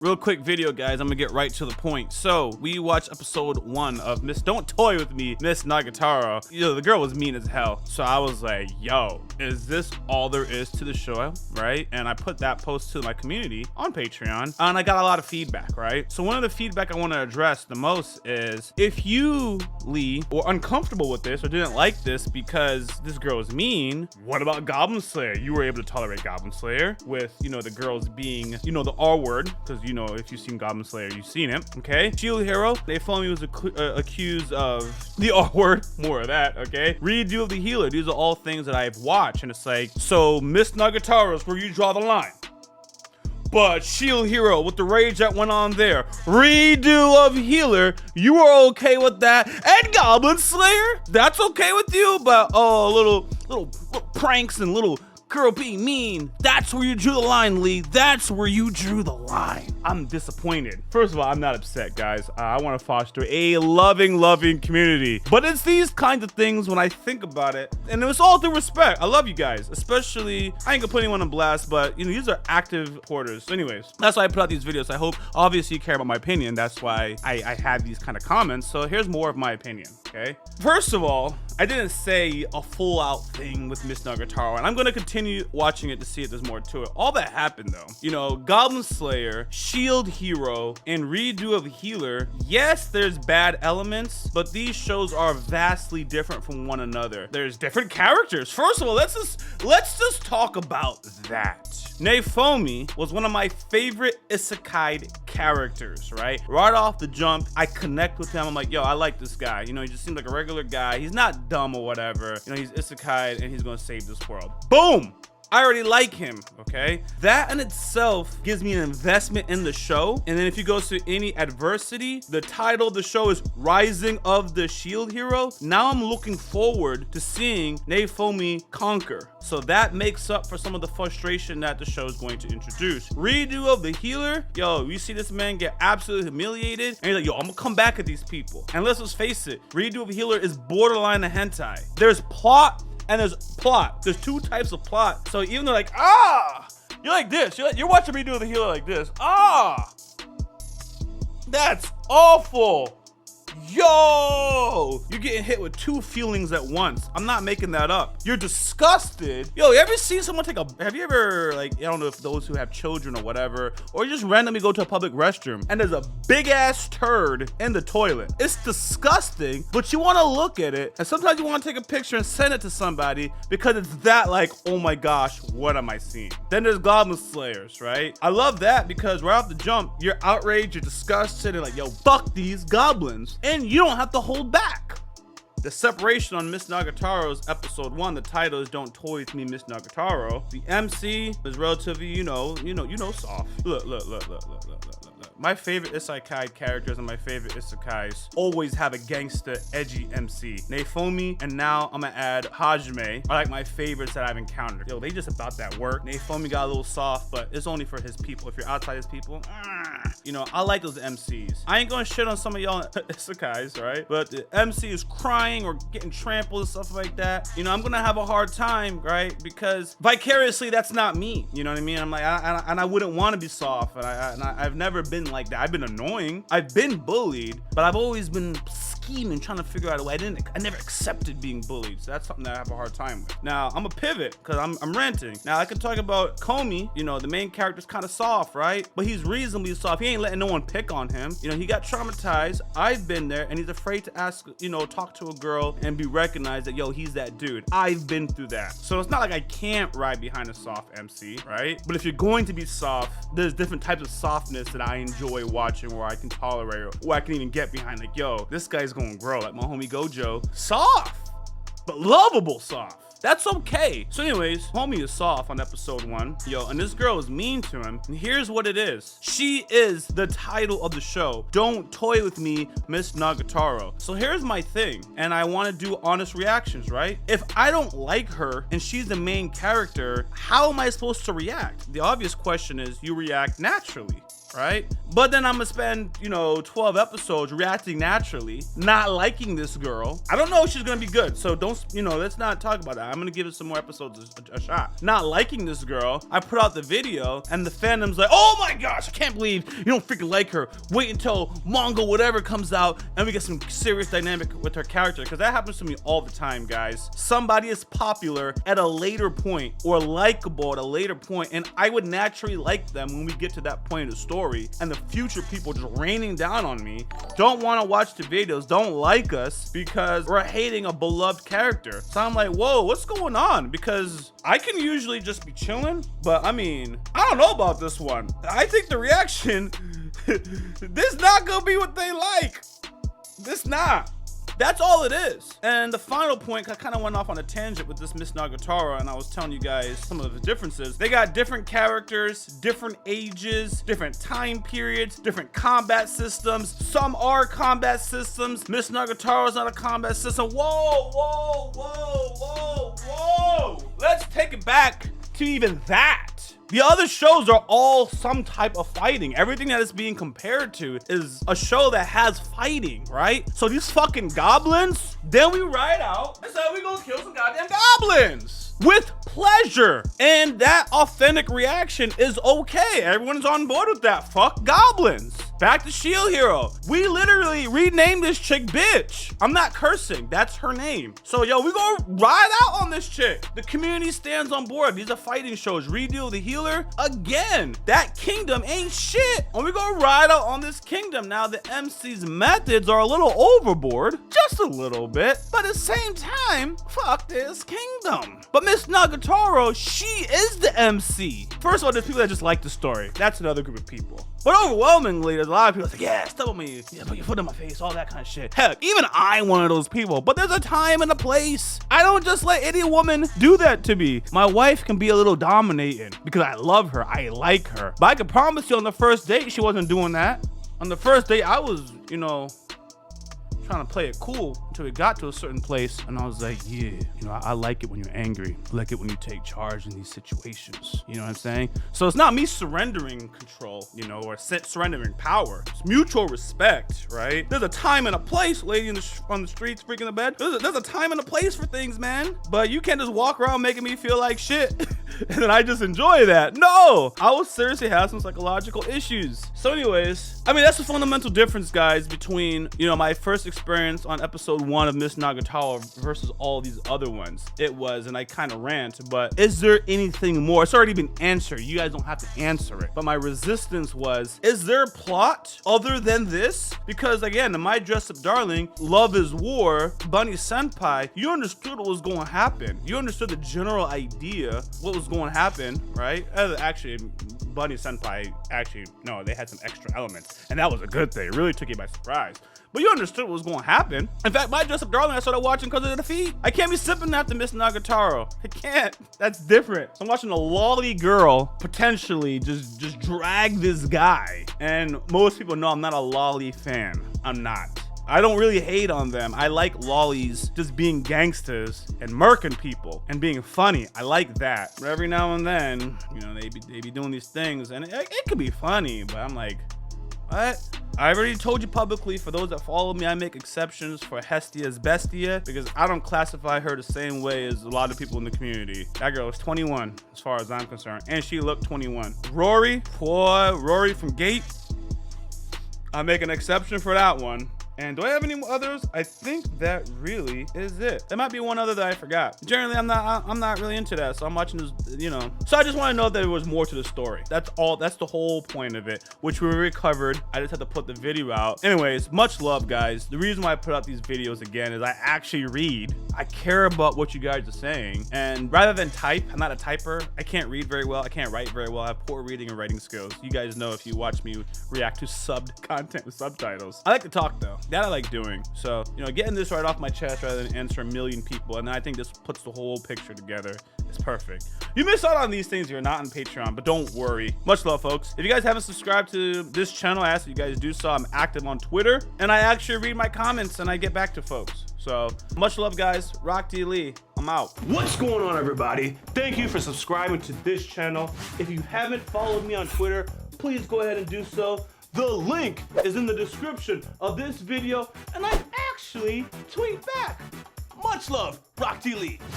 Real quick video, guys. I'm gonna get right to the point. So we watched episode 1 of Don't Toy With Me, Ms Nagatoro. The girl was mean as hell. So I was like, yo, is this all there is to the show, right? And I put that post to my community on Patreon, and I got a lot of feedback, right? So one of the feedback I want to address the most is, if you, Lee, were uncomfortable with this or didn't like this because this girl is mean, what about Goblin Slayer? You were able to tolerate Goblin Slayer with, the girls being, the R word, because if you've seen Goblin Slayer, you've seen it, okay? Shield Hero, they told me was accused of the R word, more of that, okay? Redo of the Healer, these are all things that I've watched, and it's like, so Ms Nagatoro is where you draw the line. But Shield Hero, with the rage that went on there, redo of Healer, you are okay with that? And Goblin Slayer, that's okay with you? But little pranks and little girl being mean, that's where you drew the line, Lee. That's where you drew the line. I'm disappointed. First of all, I'm not upset, guys. I want to foster a loving community. But it's these kinds of things when I think about it, and it's all due respect. I love you guys, especially, I ain't gonna put anyone on blast, but these are active supporters. So anyways, that's why I put out these videos. I hope, obviously, you care about my opinion. That's why I had these kind of comments. So here's more of my opinion, okay? First of all, I didn't say a full out thing with Ms Nagatoro, and I'm gonna continue watching it to see if there's more to it. All that happened though, Goblin Slayer, Shield Hero, and redo of Healer, yes, there's bad elements, but these shows are vastly different from one another. There's different characters. First of all, let's just talk about that. Nefomi was one of my favorite isekai characters, right? Right off the jump, I connect with him. I'm like, yo, I like this guy. He just seems like a regular guy. He's not dumb or whatever. He's isekai and he's gonna save this world. Boom! I already like him, okay? That in itself gives me an investment in the show. And then if you go to any adversity, the title of the show is Rising of the Shield Hero. Now I'm looking forward to seeing Nefomi conquer. So that makes up for some of the frustration that the show is going to introduce. Redo of the Healer, yo, you see this man get absolutely humiliated, and he's like, yo, I'm gonna come back at these people. And let's just face it, Redo of the Healer is borderline a hentai. There's plot, and there's plot. There's two types of plot. So even though like, you're like this. You're watching me do the Healer like this. That's awful. Yo, you're getting hit with two feelings at once. I'm not making that up. You're disgusted. Yo, you ever seen someone have you ever, I don't know if those who have children or whatever, or just randomly go to a public restroom and there's a big ass turd in the toilet. It's disgusting, but you want to look at it, and sometimes you want to take a picture and send it to somebody because it's that like, oh my gosh, what am I seeing? Then there's Goblin Slayers, right? I love that because right off the jump, you're outraged, you're disgusted, and like, yo, fuck these goblins. And you don't have to hold back. The separation on Ms Nagatoro's episode 1, the title is Don't Toy With Me, Ms Nagatoro. The MC is relatively, soft. Look. My favorite isekai characters and my favorite isekais always have a gangster, edgy MC. Nefomi, and now I'm gonna add Hajime, are like my favorites that I've encountered. Yo, they just about that work. Nefomi got a little soft, but it's only for his people. If you're outside his people, I like those MCs. I ain't gonna shit on some of y'all isekais, right? But the MC is crying or getting trampled and stuff like that. I'm gonna have a hard time, right? Because vicariously, that's not me. You know what I mean? I'm like, I wouldn't want to be soft, and I've never been like that. I've been annoying. I've been bullied, but I've always been scheming, trying to figure out a way. I never accepted being bullied. So that's something that I have a hard time with. Now I'm a pivot because I'm ranting. Now I can talk about Komi. The main character's kind of soft, right? But he's reasonably soft. He ain't letting no one pick on him. He got traumatized. I've been there, and he's afraid to ask, talk to a girl and be recognized that, yo, he's that dude. I've been through that. So it's not like I can't ride behind a soft MC, right? But if you're going to be soft, there's different types of softness that I enjoy watching, where I can tolerate, or I can even get behind, like, yo, this guy's gonna grow. Like my homie Gojo, soft, but lovable soft. That's okay. So anyways, homie is soft on episode 1. Yo, and this girl is mean to him. And here's what it is. She is the title of the show. Don't Toy With Me, Ms Nagatoro. So here's my thing. And I want to do honest reactions, right? If I don't like her and she's the main character, how am I supposed to react? The obvious question is you react naturally. right? But then I'm gonna spend, 12 episodes reacting naturally, not liking this girl. I don't know if she's gonna be good, so don't, let's not talk about that. I'm gonna give it some more episodes a shot. Not liking this girl, I put out the video, and the fandom's like, oh my gosh, I can't believe you don't freaking like her. Wait until manga whatever comes out, and we get some serious dynamic with her character, because that happens to me all the time, guys. Somebody is popular at a later point, or likable at a later point, and I would naturally like them when we get to that point of the story, and the future people just raining down on me don't want to watch the videos, don't like us because we're hating a beloved character. So I'm like, whoa, what's going on? Because I can usually just be chilling, but I mean, I don't know about this one. I think the reaction this not gonna be what they like. This not. That's all it is. And the final point, I kind of went off on a tangent with this Ms Nagatoro, and I was telling you guys some of the differences. They got different characters, different ages, different time periods, different combat systems. Some are combat systems. Ms Nagatoro's not a combat system. Whoa, whoa, whoa, whoa, whoa. Let's take it back to even that. The other shows are all some type of fighting. Everything that is being compared to is a show that has fighting, right? So these fucking goblins, then we ride out and say we gonna kill some goddamn goblins with pleasure. And that authentic reaction is okay. Everyone's on board with that. Fuck goblins. Back to Shield Hero. We literally renamed this chick bitch. I'm not cursing. That's her name. So yo, we gonna ride out on this chick. The community stands on board. These are fighting shows. Redeal the healer. Again, that kingdom ain't shit. And we gonna ride out on this kingdom. Now the MC's methods are a little overboard. Just a little bit. But at the same time, fuck this kingdom. But Ms Nagatoro, she is the MC. First of all, there's people that just like the story. That's another group of people. But overwhelmingly, there's a lot of people that's like, yeah, step on me, yeah, put your foot in my face, all that kind of shit. Heck, even I'm one of those people, but there's a time and a place. I don't just let any woman do that to me. My wife can be a little dominating because I love her, I like her. But I can promise you on the first date, she wasn't doing that. On the first date, I was, trying to play it cool until we got to a certain place, and I was like, yeah, I like it when you're angry. I like it when you take charge in these situations. You know what I'm saying? So it's not me surrendering control, or surrendering power. It's mutual respect, right? There's a time and a place, lady on the streets freaking the bed. There's a time and a place for things, man. But you can't just walk around making me feel like shit and then I just enjoy that. No, I will seriously have some psychological issues. So anyways, I mean, that's the fundamental difference, guys, between, my first experience on episode 1 of Ms Nagatoro versus all these other ones. It was, and I kind of rant, but is there anything more? It's already been answered. You guys don't have to answer it. But my resistance was, is there a plot other than this? Because again, in My Dress Up Darling, Love is War, Bunny Senpai, you understood what was going to happen. You understood the general idea, what was going to happen, right? Actually, Bunny Senpai, no, they had some extra elements, and that was a good thing. It really took you by surprise. But you understood what was going to happen. In fact, My Dress Up Darling, I started watching because of the feed. I can't be sipping after Ms Nagatoro. I can't. That's different. So I'm watching a lolly girl potentially just drag this guy. And most people know I'm not a lolly fan. I'm not. I don't really hate on them. I like lollies just being gangsters and murking people and being funny. I like that. But every now and then, they be doing these things, and it could be funny, but I'm like, what? I already told you publicly, for those that follow me, I make exceptions for Hestia's Bestia because I don't classify her the same way as a lot of people in the community. That girl is 21 as far as I'm concerned, and she looked 21. Rory from Gate, I make an exception for that one. And do I have any others? I think that really is it. There might be one other that I forgot. Generally, I'm not really into that, so I'm watching this, So I just want to know that there was more to the story. That's all. That's the whole point of it, which we recovered. I just had to put the video out. Anyways, much love, guys. The reason why I put out these videos again is I actually read. I care about what you guys are saying, and rather than type, I'm not a typer. I can't read very well. I can't write very well. I have poor reading and writing skills. You guys know if you watch me react to subbed content with subtitles. I like to talk though. That I like doing. So, getting this right off my chest rather than answer a million people. And I think this puts the whole picture together. It's perfect. You miss out on these things if you're not on Patreon, but don't worry. Much love, folks. If you guys haven't subscribed to this channel, I ask that you guys do so. I'm active on Twitter, and I actually read my comments and I get back to folks. So much love, guys. Rock D. Lee. I'm out. What's going on, everybody? Thank you for subscribing to this channel. If you haven't followed me on Twitter, please go ahead and do so. The link is in the description of this video, and I actually tweet back. Much love, Rock T. Lee.